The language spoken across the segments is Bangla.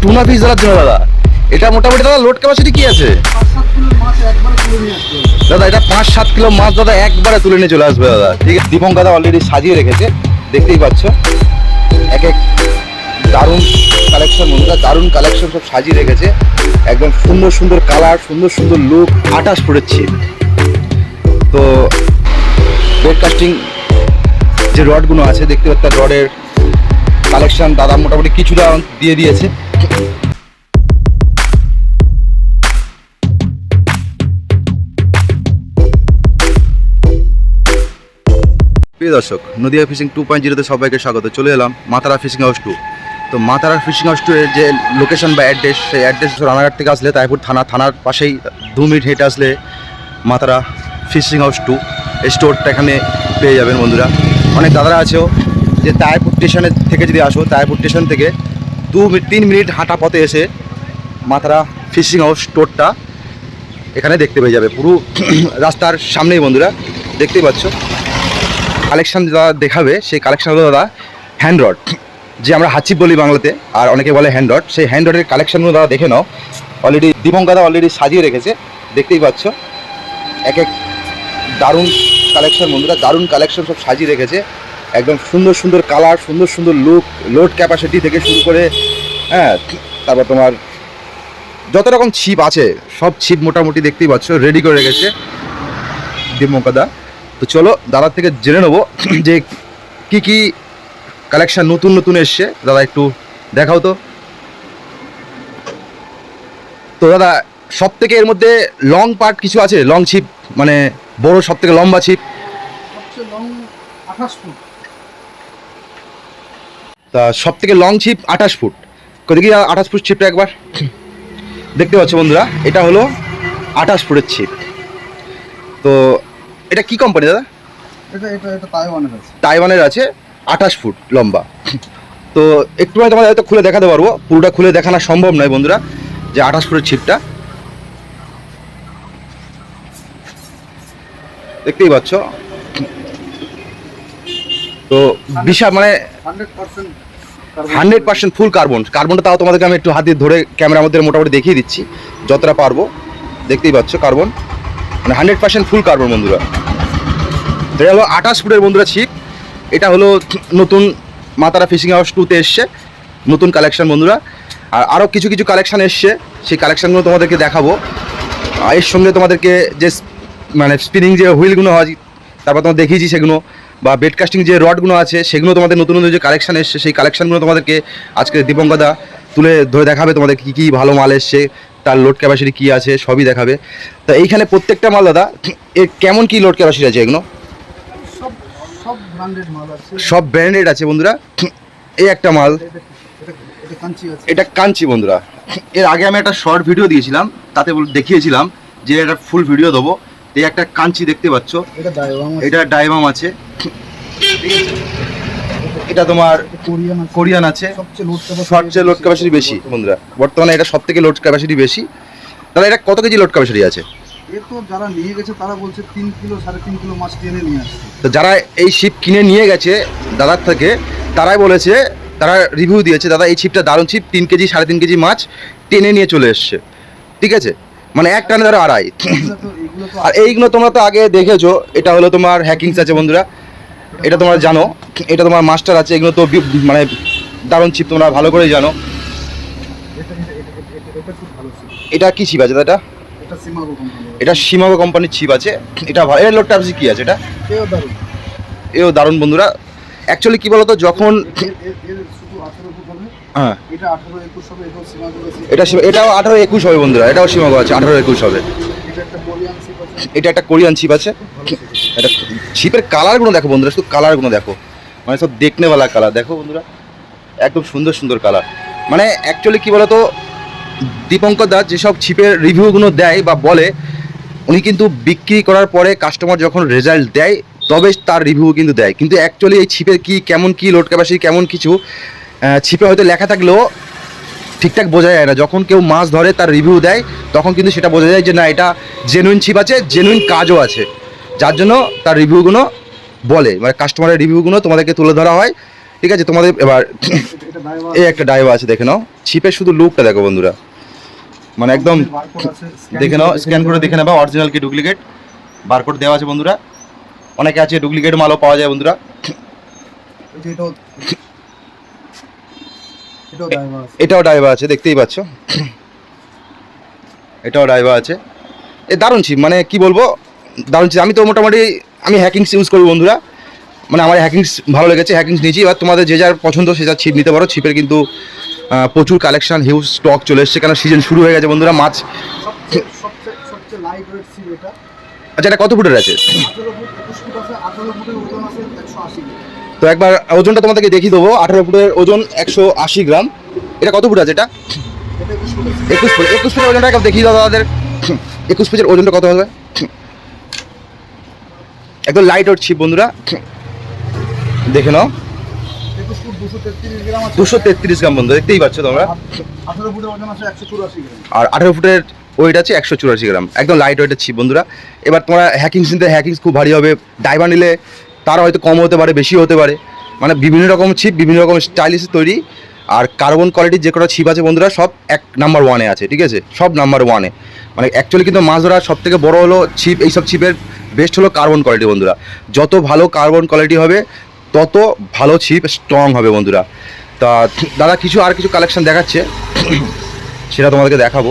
টুনা ফিশ ধরার জন্য দাদা। এটা মোটামুটি দাদা লোড ক্যাপাসিটি কি আছে দাদা? এটা 5-7 কিলো মাছ দাদা একবারে তুলে নিয়ে চলে আসবে দাদা। ঠিক আছে, দীপঙ্ক দাদা অলরেডি সাজিয়ে রেখেছে, দেখতেই পাচ্ছ। এক এক দারুণ কালেকশন বন্ধুরা, দারুণ কালেকশন সব সাজিয়ে রেখেছে। একদম সুন্দর সুন্দর কালার, সুন্দর সুন্দর লুক, 28 ফুটের ছিপ। তো ব্রডকাস্টিং যে রডগুলো আছে দেখতে পাচ্ছ, রডের কালেকশন দাদা মোটামুটি কিছুটা দিয়ে দিয়েছে। প্রিয় দর্শক, নদিয়া ফিশিং 2.0-তে সবাইকে স্বাগত। চলে এলাম মাতারা ফিশিং হাউস 2। তো মাতারা ফিশিং হাউস 2 এর যে লোকেশন বা অ্যাড্রেস, সেই অ্যাড্রেস রানাঘাট থেকে আসলে তাইপুর থানার পাশেই 2 মিনিট হেঁটে আসলে মাতারা ফিশিং হাউস 2 এই স্টোরটা এখানে পেয়ে যাবেন বন্ধুরা। অনেক দাদারা আছেও যে তাইপুর স্টেশনের থেকে যদি আসো, তাইপুর স্টেশন থেকে 2-3 মিনিট হাঁটা পথে এসে মাতারা ফিশিং হাউস স্টোরটা এখানে দেখতে পেয়ে যাবে, পুরো রাস্তার সামনেই বন্ধুরা। দেখতেই পাচ্ছ কালেকশান দাদা দেখাবে, সেই কালেকশান হলো দাদা হ্যান্ড রড, যে আমরা হাচিপ বলি বাংলাতে, আর অনেকে বলে হ্যান্ড রড। সেই হ্যান্ড রডের কালেকশানগুলো দাদা দেখে নাও। অলরেডি দীপঙ্ক দাদা অলরেডি সাজিয়ে রেখেছে, দেখতেই পাচ্ছ। এক এক দারুণ কালেকশন বন্ধুরা, দারুণ কালেকশন সব সাজিয়ে রেখেছে। একদম সুন্দর সুন্দর কালার, সুন্দর সুন্দর লুক, লোড ক্যাপাসিটি থেকে শুরু করে, হ্যাঁ, তারপর তোমার যত রকম ছিপ আছে সব ছিপ মোটামুটি দেখতেই পাচ্ছ রেডি করে রেখেছে দীপঙ্ক দাদা। তো চলো দাদার থেকে জেনে নেবো যে কি কি কালেকশন নতুন নতুন এসছে। দাদা একটু দেখাও তো। তো দাদা সব থেকে এর মধ্যে লং পার্ট কিছু আছে, লং ছিপ মানে বড় সব থেকে লম্বা ছিপ? তা সব থেকে লং ছিপ 28 ফুট। দেখি 28 ফুট ছিপটা একবার দেখতে পাচ্ছ বন্ধুরা, এটা হলো 28 ফুটের ছিপ। তো এটা কি কোম্পানি দাদা? এটা তাইওয়ানের আছে, 28 ফুট লম্বা। তো একটু তোমাদের হয়তো খুলে দেখাতে পারবো, পুরোটা খুলে দেখানো সম্ভব নয় বন্ধুরা, যে 28 ফুটের ছিপটা দেখতেই পাচ্ছ। তো বিশাল মানে 100% ফুল কার্বনটা তাও তোমাদেরকে আমি একটু হাত দিয়ে ধরে ক্যামেরার মধ্যে মোটামুটি দেখিয়ে দিচ্ছি যতটা পারবো। দেখতেই পাচ্ছ কার্বন, মানে 100% ফুল কার্বন বন্ধুরা। এটা হলো 28 ফুটের বন্ধুরা ছিপ। এটা হলো নতুন মাতারা ফিশিং হাউস 2-তে এসছে নতুন কালেকশন বন্ধুরা। আর আরও কিছু কিছু কালেকশান এসছে, সেই কালেকশানগুলো তোমাদেরকে দেখাবো। এর সঙ্গে তোমাদেরকে যে মানে স্পিনিং যে হুইলগুলো হয়, তারপর তোমার দেখিয়েছি সেগুলো, বা বেডকাস্টিং যে রডগুলো আছে সেগুলো তোমাদের নতুন নতুন যে কালেকশান এসছে, সেই কালেকশানগুলো তোমাদেরকে আজকে দীপঙ্ক দা তুলে ধরে দেখাবে। তোমাদের কী কী ভালো মাল এসছে, তার লোড ক্যাপাসিটি কী আছে সবই দেখাবে। তো এইখানে প্রত্যেকটা মাল দাদা এর কেমন কী লোড ক্যাপাসিটি আছে? এগুলো সব ব্র্যান্ডেড আছে বন্ধুরা। এই একটা মাল, এটা কাঞ্চি বন্ধুরা। এর আগে আমি একটা শর্ট ভিডিও দিয়েছিলাম, তাতে দেখিয়েছিলাম যে এটা ফুল ভিডিও দেবো। এই একটা কাঞ্চি দেখতে পাচ্ছ, এটা ডাইভাম আছে, এটা তোমার কোরিয়ান আছে। সবচেয়ে লোড ক্যাপাসিটি বেশি বন্ধুরা বর্তমানে, এটা সব থেকে লোড ক্যাপাসিটি বেশি। তাহলে এটা কত কেজি লোড ক্যাপাসিটি আছে? যারা নিয়ে গেছে তারা বলছে 3 কিলো 3.5 কিলো মাছ কিনে নিয়ে আসছে। তো যারা এই ছিপ কিনে নিয়ে গেছে দাদার থেকে, তারাই বলেছে, তারা রিভিউ দিয়েছে, দাদা এই ছিপটা দারুণ ছিপ, 3 কেজি 3.5 কেজি মাছ টেনে নিয়ে চলে এসছে। ঠিক আছে, মানে এক টানে ধরো 2.5। আর এইগুলো তোমরা তো আগে দেখেছো, এটা হলো তোমার হ্যাকিংস আছে বন্ধুরা, এটা তোমরা জানো। এটা তোমার মাস্টার আছে, এগুলো তো মানে দারুণ ছিপ, তোমরা ভালো করেই জানো। এটা কি ছিপ আছে দাদা? এটা সীমাগো কোম্পানির ছিপ আছে। এটা ভালো। এর লোডটা কি আছে? এটা এও দারুণ বন্ধুরা। অ্যাকচুয়ালি কী বলতো, যখন হ্যাঁ এটাও 18-21 হবে বন্ধুরা, এটাও সীমাগো আছে, 18-21 হবে। এটা একটা কোরিয়ান ছিপ আছে। এটা ছিপের কালারগুলো দেখো বন্ধুরা, শুধু কালারগুলো দেখো, মানে সব দেখনেওয়ালা কালার দেখো বন্ধুরা, একদম সুন্দর সুন্দর কালার। মানে অ্যাকচুয়ালি কী বলতো, দীপঙ্ক দা যেসব ছিপের রিভিউগুলো দেয় বা বলে, উনি কিন্তু বিক্রি করার পরে কাস্টমার যখন রেজাল্ট দেয় তবে তার রিভিউ কিন্তু দেয়। কিন্তু অ্যাকচুয়ালি এই ছিপের কি কেমন কি লোড ক্যাপাসিটি কেমন কিছু ছিপে হয়তো লেখা থাকলেও ঠিকঠাক বোঝা যায় না। যখন কেউ মাছ ধরে তার রিভিউ দেয় তখন কিন্তু সেটা বোঝা যায় যে না, এটা জেনুইন ছিপ আছে, জেনুইন কাজও আছে, যার জন্য তার রিভিউগুলো বলে, মানে কাস্টমারের রিভিউগুলো তোমাদেরকে তুলে ধরা হয়। ঠিক আছে, তোমাদের এবার এটা ডাইভার এই একটা ডাইভা আছে, দেখে নাও ছিপের শুধু লুকটা দেখো বন্ধুরা, মানে একদম বারকোড আছে, দেখে নাও, স্ক্যান করে দেখে নেবা অরিজিনাল কি ডুপ্লিকেট, বারকোড দেওয়া আছে বন্ধুরা। অনেকে আছে ডুপ্লিকেট মালও পাওয়া যায় বন্ধুরা। এই যে এটাও ডাইভার আছে। এটাও ডাইভা আছে, দেখতেই পাচ্ছ, এটাও ডাইভা আছে। এ দারুণ ছিপ, মানে কি বলবো, দারুণ ছিপ। আমি তো মোটামুটি আমি হ্যাকিংস ইউজ করি বন্ধুরা, মানে আমার হ্যাকিংস ভালো লেগেছে, হ্যাকিংস নিয়েছি। এবার তোমাদের যে যার পছন্দ সে যার ছিপ নিতে পারো। ছিপের কিন্তু প্রচুর কালেকশন, হিউজ স্টক চলে এসছে, কারণ সিজন শুরু হয়ে গেছে বন্ধুরা। মাছ সবচেয়ে লাইট ওয়েট ছিল এটা। আচ্ছা, এটা কত ফুটের আছে? 18 ফুট 21 ফুট আছে, 18 ফুটের ওজন আছে 180 গ্রাম। তো একবার ওজনটা তোমাদেরকে দেখিয়ে দেবো। 18 ফুটের ওজন 180 গ্রাম। এটা কত ফুট আছে? এটা এটা 21 ফুট আছে। 21 ফুট। 21 ফুটের ওজনটা একবার দেখিয়ে দাও তাদের। 21 ফুটের ওজনটা কত হবে? একদম লাইট ওয়েট ছিপ বন্ধুরা, দেখে নাও। 21 ফুট 233 গ্রাম আছে। 233 গ্রাম বন্ধু, দেখতেই পাচ্ছ তোমরা। 18 ফুটের ওজন আছে 184 গ্রাম। আর 18 ফুটের ওয়েট আছে 184 গ্রাম, একদম লাইট ওয়েটের ছিপ বন্ধুরা। এবার তোমরা হ্যাকিংস নিতে, হ্যাকিংস খুব ভারী হবে। ডাইভার নিলে তার হয়তো কম হতে পারে, বেশি হতে পারে, মানে বিভিন্ন রকম ছিপ বিভিন্ন রকম স্টাইলিশে তৈরি। আর কার্বন কোয়ালিটির যে কটা ছিপ আছে বন্ধুরা, সব নাম্বার 1-এ আছে, ঠিক আছে, সব নাম্বার 1-এ। মানে অ্যাকচুয়ালি কিন্তু মাছ ধরার সব থেকে বড় হলো ছিপ, এইসব ছিপের বেস্ট হলো কার্বন কোয়ালিটি বন্ধুরা। যত ভালো কার্বন কোয়ালিটি হবে তত ভালো ছিপ স্ট্রং হবে বন্ধুরা। তা দাদা আর কিছু কালেকশন দেখাচ্ছে, সেটা তোমাদেরকে দেখাবো।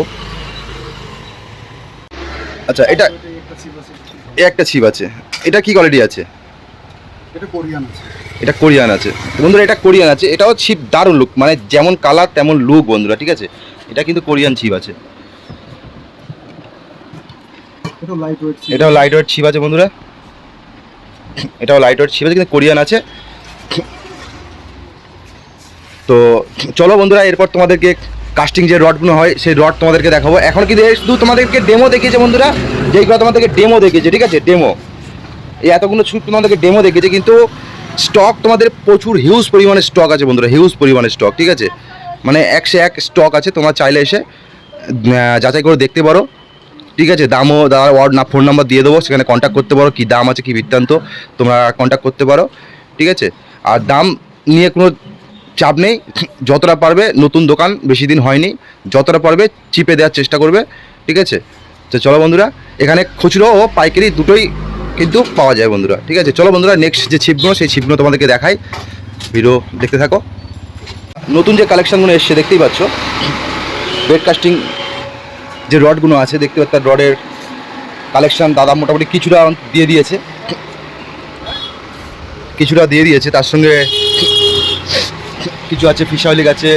আচ্ছা, এটা একটা ছিপ আছে। একটা ছিপ আছে, এটা কি কোয়ালিটি আছে? এটা কোরিয়ান আছে। এটা কোরিয়ান আছে বন্ধুরা, এটা কোরিয়ান আছে। এটাও ছিপ দারুণ লুক, মানে যেমন কালার তেমন লুক বন্ধুরা, ঠিক আছে। এটা কিন্তু কোরিয়ান ছিপ আছে, এটাও লাইট ওয়েট ছিল। এটাও লাইট ওয়েট ছিপ আছে বন্ধুরা, এটাও লাইট ওয়েট ছিপ আছে, কিন্তু কোরিয়ান আছে। তো চলো বন্ধুরা, এরপর তোমাদেরকে কাস্টিং যে রডগুলো হয় সেই রড তোমাদেরকে দেখাবো। এখন কিন্তু শুধু তোমাদেরকে ডেমো দেখিয়েছে বন্ধুরা, যেইগুলো তোমাদেরকে ডেমো দেখিয়েছে, ঠিক আছে, ডেমো। এই এতগুলো ছুট তোমাদেরকে ডেমো দেখিয়েছে, কিন্তু স্টক তোমাদের প্রচুর হিউজ পরিমাণে স্টক আছে বন্ধুরা, হিউজ পরিমাণে স্টক, ঠিক আছে। মানে 101 স্টক আছে, তোমরা চাইলে এসে যাচাই করে দেখতে পারো, ঠিক আছে। দামও দাদা ফোন নাম্বার দিয়ে দেবো, সেখানে কন্ট্যাক্ট করতে পারো, কী দাম আছে কী বৃত্তান্ত তোমরা কন্ট্যাক্ট করতে পারো, ঠিক আছে। আর দাম নিয়ে কোনো চাপ নেই, যতটা পারবে, নতুন দোকান বেশি দিন হয়নি, যতটা পারবে চিপে দেওয়ার চেষ্টা করবে, ঠিক আছে। তো চলো বন্ধুরা, এখানে খুচরো ও পাইকারি দুটোই কিন্তু পাওয়া যায় বন্ধুরা, ঠিক আছে। চলো বন্ধুরা, নেক্সট যে ছিপগুলো সেই ছিপগুলো তোমাদেরকে দেখাই, ভিডিও দেখতে থাকো। নতুন যে কালেকশানগুলো এসছে দেখতেই পাচ্ছ, বেড কাস্টিং যে রডগুলো আছে দেখতে পাচ্ছ, রডের কালেকশান দাদা মোটামুটি কিছুটা দিয়ে দিয়েছে, তার সঙ্গে কিছু আছে ফিশাওলিক আছে,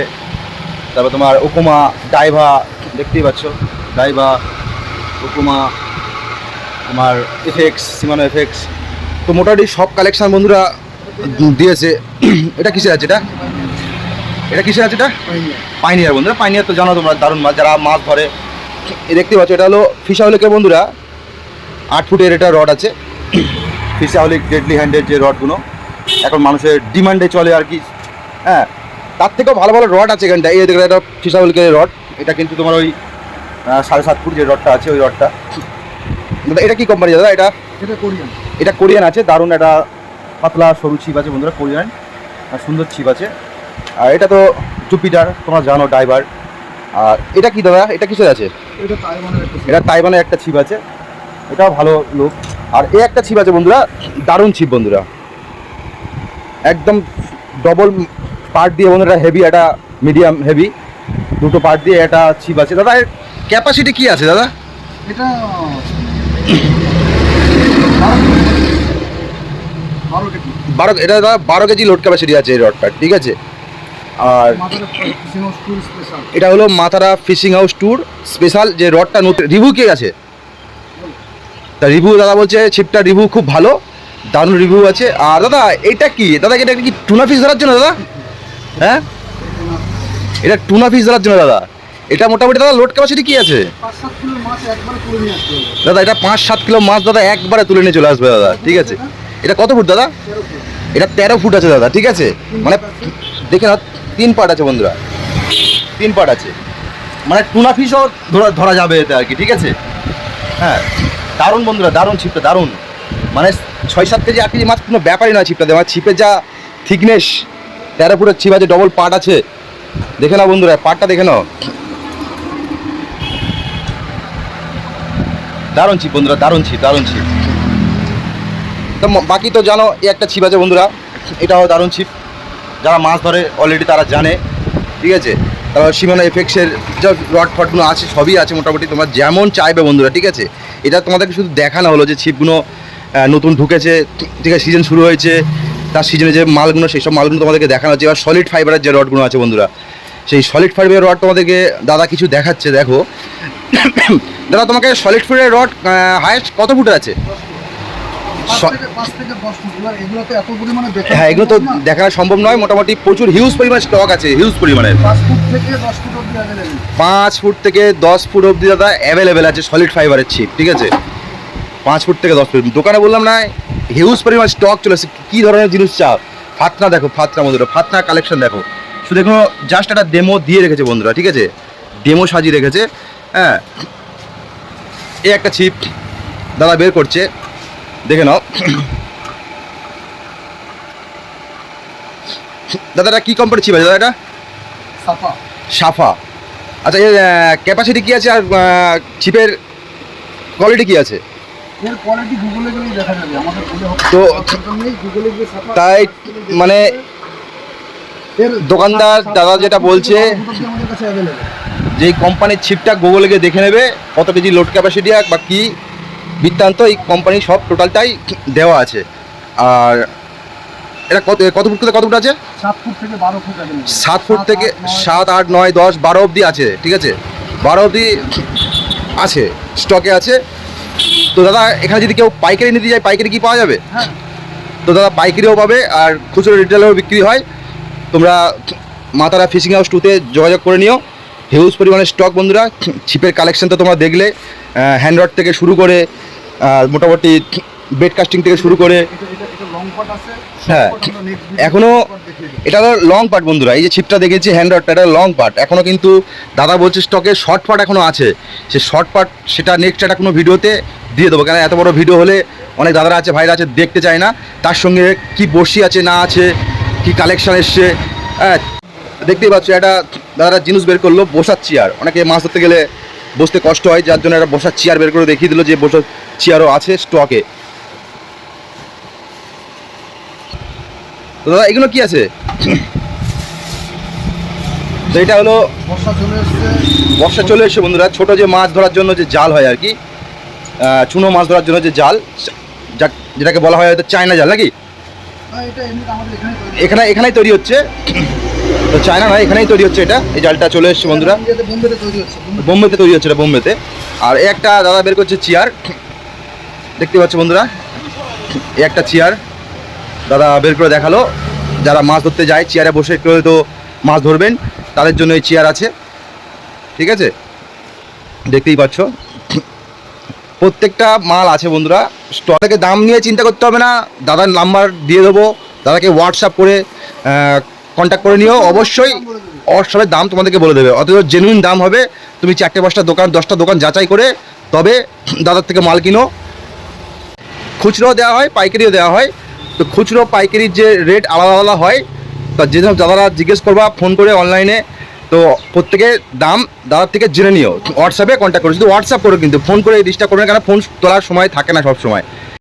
তারপর তোমার ওকোমা ডাইভা দেখতেই পাচ্ছ, ডাইভা, ওকোমা, তোমার এফএক্স, সিমানো এফএক্স। তো মোটামুটি সব কালেকশান বন্ধুরা দিয়েছে। এটা কিসের আছে? এটা কিসের আছে? এটা পাইনিয়ার বন্ধুরা। পাইনিয়ার তো জানো তোমরা, দারুণ মাছ, যারা মাছ ধরে। এই দেখতে পাচ্ছ, এটা হলো ফিশাওলিকের বন্ধুরা, 8 ফুটের এটা রড আছে। ফিশাওলিক ডেডলি হ্যান্ডের যে রডগুলো এখন মানুষের ডিমান্ডে চলে আর কি, হ্যাঁ। তার থেকেও ভালো ভালো রড আছে এখানটা। এই দেখলে এটা ফিশাওলিকের রড, এটা কিন্তু তোমার ওই 7.5 ফুট যে রডটা আছে, ওই রডটা। দাদা এটা কি কোম্পানি দাদা? এটা কোরিয়ান। এটা কোরিয়ান আছে, দারুণ একটা পাতলা সরু ছিপ আছে বন্ধুরা, কোরিয়ান, সুন্দর ছিপ আছে। আর এটা তো জুপিটার, তোমরা জানো, ডাইভার। আর এটা কি দাদা? এটা কিসের আছে? এটা তাইওয়ানের একটা ছিপ আছে, এটাও ভালো লুক। আর এই একটা ছিপ আছে বন্ধুরা, দারুণ ছিপ বন্ধুরা, একদম ডবল পার্ট দিয়ে বন্ধুরা, হেভি, একটা মিডিয়াম হেভি, দুটো পার্ট দিয়ে একটা ছিপ আছে। দাদা এর ক্যাপাসিটি কি আছে দাদা? এটা 12, এটা দাদা 12 কেজি লোড ক্যাপাসিটি আছে এই রডটা, ঠিক আছে। আর এটা হলো মাথারা ফিশিং হাউস ট্যুর স্পেশাল যে রডটা নতুন রিভিউ কে আছে, তা রিভিউ দাদা বলছে ছিপটা রিভিউ খুব ভালো, দারুণ রিভিউ আছে। আর দাদা এটা কি? দাদা এটা কি টুনা ফিশ ধরার জন্য দাদা? হ্যাঁ, এটা টুনা ফিশ ধরার জন্য দাদা। এটা মোটামুটি দাদা লোড ক্যাপাসিটি কি আছে দাদা? এটা 5-7 কিলো মাছ দাদা একবারে তুলে নিয়ে চলে আসবে দাদা, ঠিক আছে। এটা কত ফুট দাদা? এটা 13 ফুট আছে দাদা, ঠিক আছে। মানে দেখে না, 3 পার্ট আছে বন্ধুরা, 3 পার্ট আছে, মানে টুনা ফিশও ধরা যাবে এতে আর কি, ঠিক আছে। হ্যাঁ, দারুণ বন্ধুরা, দারুণ ছিপটা, দারুণ। মানে 6-7 কেজি 8 কেজি মাছ কোনো ব্যাপারই নয় ছিপটা, আমার ছিপের যা থিকনেস, 13 ফুটের ছিপ আছে, ডবল পার্ট আছে, দেখে নাও বন্ধুরা, পার্টটা দেখে নাও, দারুণ ছিপ বন্ধুরা, দারুণ ছিপ, দারুণ ছিপ। তো বাকি তো জানো এই একটা ছিপ আছে বন্ধুরা, এটাও দারুণ ছিপ, যারা মাছ ধরে অলরেডি তারা জানে, ঠিক আছে। তারপর সীমানা এফেক্টসের যা রড ফটগুলো আছে সবই আছে মোটামুটি, তোমরা যেমন চাইবে বন্ধুরা, ঠিক আছে। এটা তোমাদেরকে শুধু দেখানো হলো যে ছিপগুলো নতুন ঢুকেছে, ঠিক আছে, সিজন শুরু হয়েছে, তার সিজনে যে মালগুলো সেই সব মালগুলো তোমাদেরকে দেখানো হচ্ছে। এবার সলিড ফাইবারের যে রডগুলো আছে বন্ধুরা, সেই সলিড ফাইবারের রড তোমাদেরকে দাদা কিছু দেখাচ্ছে, দেখো দাদা তোমাকে সলিড ফাইবারের রড হাইয়েস্ট কত ফুটের আছে? 5 থেকে 10 ফুট। এগুলো তো এত পরিমাণে দেখা, হ্যাঁ এগুলো তো দেখা সম্ভব নয়, মোটামুটি প্রচুর হিউজ পরিমাণ স্টক আছে, হিউজ পরিমাণের। 5 ফুট থেকে 10 ফুট অবধি অ্যাভেলেবেল। 5 ফুট থেকে 10 ফুট অবধি দাদা অ্যাভেলেবেল আছে সলিড ফাইবারের ছিপ, ঠিক আছে। 5 ফুট থেকে 10 ফুট দোকানে বললাম না, হিউজ পরিমাণ স্টক চলে আসছে। কী ধরনের জিনিস চাও, ফাতনা দেখো, ফাতনা বন্ধুরা, ফাতনা কালেকশন দেখো, শুধু দেখো জাস্ট একটা ডেমো দিয়ে রেখেছে বন্ধুরা, ঠিক আছে, ডেমো সাজিয়ে রেখেছে। হ্যাঁ এই একটা ছিপ দাদা বের করছে, দেখে নাও দাদা। এটা কী কোম্পানির ছিপ আছে দাদা? এটা সাফা। সাফা। আচ্ছা এর ক্যাপাসিটি কী আছে আর ছিপের কোয়ালিটি কী আছে? এর কোয়ালিটি গুগলে গেলেই দেখা যাবে, আমাদের বলে হবে তো নেই, গুগলে গিয়ে সাফা। তাই মানে এর দোকানদার দাদা যেটা বলছে আমাদের কাছে অ্যাভেলেবেল। যে এই কোম্পানির ছিপটা গুগলে গিয়ে দেখে নেবে কত কেজি লোড ক্যাপাসিটি বা কী বৃত্তান্ত, এই কোম্পানির সব টোটালটাই দেওয়া আছে। আর এটা কত ফুট থেকে কত ফুট আছে? 7 ফুট থেকে 12 ফুট অ্যাভেলেবেল। 7 ফুট থেকে 7, 8, 9, 10, 12 অবধি আছে, ঠিক আছে, 12 অবধি আছে, স্টকে আছে। তো দাদা এখানে যদি কেউ পাইকারি নিতে যায়, পাইকারি কি পাওয়া যাবে? হ্যাঁ, তো দাদা পাইকারিও পাবে আর খুচরো রিটেলেও বিক্রি হয়। তোমরা মাতারা ফিশিং হাউস 2তে যোগাযোগ করে নিও, হিউজ পরিমাণে স্টক বন্ধুরা। ছিপের কালেকশন তো তোমরা দেখলে, হ্যান্ড রড থেকে শুরু করে মোটামুটি বেড কাস্টিং থেকে শুরু করে, এটা লং পাট আছে। হ্যাঁ এখনও এটা লং পার্ট বন্ধুরা। এই যে ছিপটা দেখেছি হ্যান্ড রডটা, এটা লং পার্ট, এখনও কিন্তু দাদা বলছে স্টকে শর্ট পার্ট এখনও আছে। সে শর্ট পার্ট সেটা নেক্সট একটা কোনো ভিডিওতে দিয়ে দেবো, কেন এত বড় ভিডিও হলে অনেক দাদারা আছে, ভাইরা আছে, দেখতে চায় না। তার সঙ্গে কি বড়শি আছে না আছে, কি কালেকশন এসছে, হ্যাঁ দেখতেই পাচ্ছ। একটা দাদারা জিনিস বের করলো, বসার চেয়ার। অনেকে মাছ ধরতে গেলে বসতে কষ্ট হয়, যার জন্য একটা বসার চেয়ার বের করে দেখিয়ে দিল যে বসার চেয়ারও আছে স্টকে। তো দাদা এগুলো কি আছে? তো এটা হলো বর্ষা চলে এসেছে। বর্ষা চলে এসেছে বন্ধুরা, ছোটো যে মাছ ধরার জন্য যে জাল হয় আর কি, চুনো মাছ ধরার জন্য যে জাল, যেটাকে বলা হয় হয়তো চায়না জাল নাকি? এটা এমনি আমাদের এখানে এখানেই তৈরি হচ্ছে। তো চায়না নয়, এখানেই তৈরি হচ্ছে এটা। এই জালটা চলে এসেছে বন্ধুরা, বোম্বেতে তৈরি হচ্ছে। বোম্বেতে তৈরি হচ্ছে এটা, বোম্বেতে। আর এই একটা দাদা বের করছে চেয়ার, দেখতে পাচ্ছ বন্ধুরা, এই একটা চেয়ার দাদা বের করে দেখালো। যারা মাছ ধরতে যায় চেয়ারে বসে একটু হয়তো মাছ ধরবেন, তাদের জন্য এই চেয়ার আছে, ঠিক আছে, দেখতেই পাচ্ছ। প্রত্যেকটা মাল আছে বন্ধুরা। স্টক থেকে দাম নিয়ে চিন্তা করতে হবে না, দাদার নাম্বার দিয়ে দেবো, দাদাকে হোয়াটসঅ্যাপ করে কন্ট্যাক্ট করে নিও। অবশ্যই হোয়াটসঅ্যাপের দাম তোমাদেরকে বলে দেবে, অথচ জেনুইন দাম হবে। তুমি 4-5টা দোকান 10টা দোকান যাচাই করে তবে দাদার থেকে মাল কিনো। খুচরো দেওয়া হয়, পাইকারিও দেওয়া হয়। তো খুচরো পাইকারির যে রেট আলাদা আলাদা হয়, তা যে দাদারা জিজ্ঞেস করবা ফোন করে অনলাইনে, তো প্রত্যেকের দাম দাদার থেকে জেনে নিও। হোয়াটসঅ্যাপে কন্ট্যাক্ট করো, শুধু হোয়াটসঅ্যাপ করো, কিন্তু ফোন করে ডিস্টার্ব করবে না, কেন ফোন তোলার সময় থাকে না সব সময়।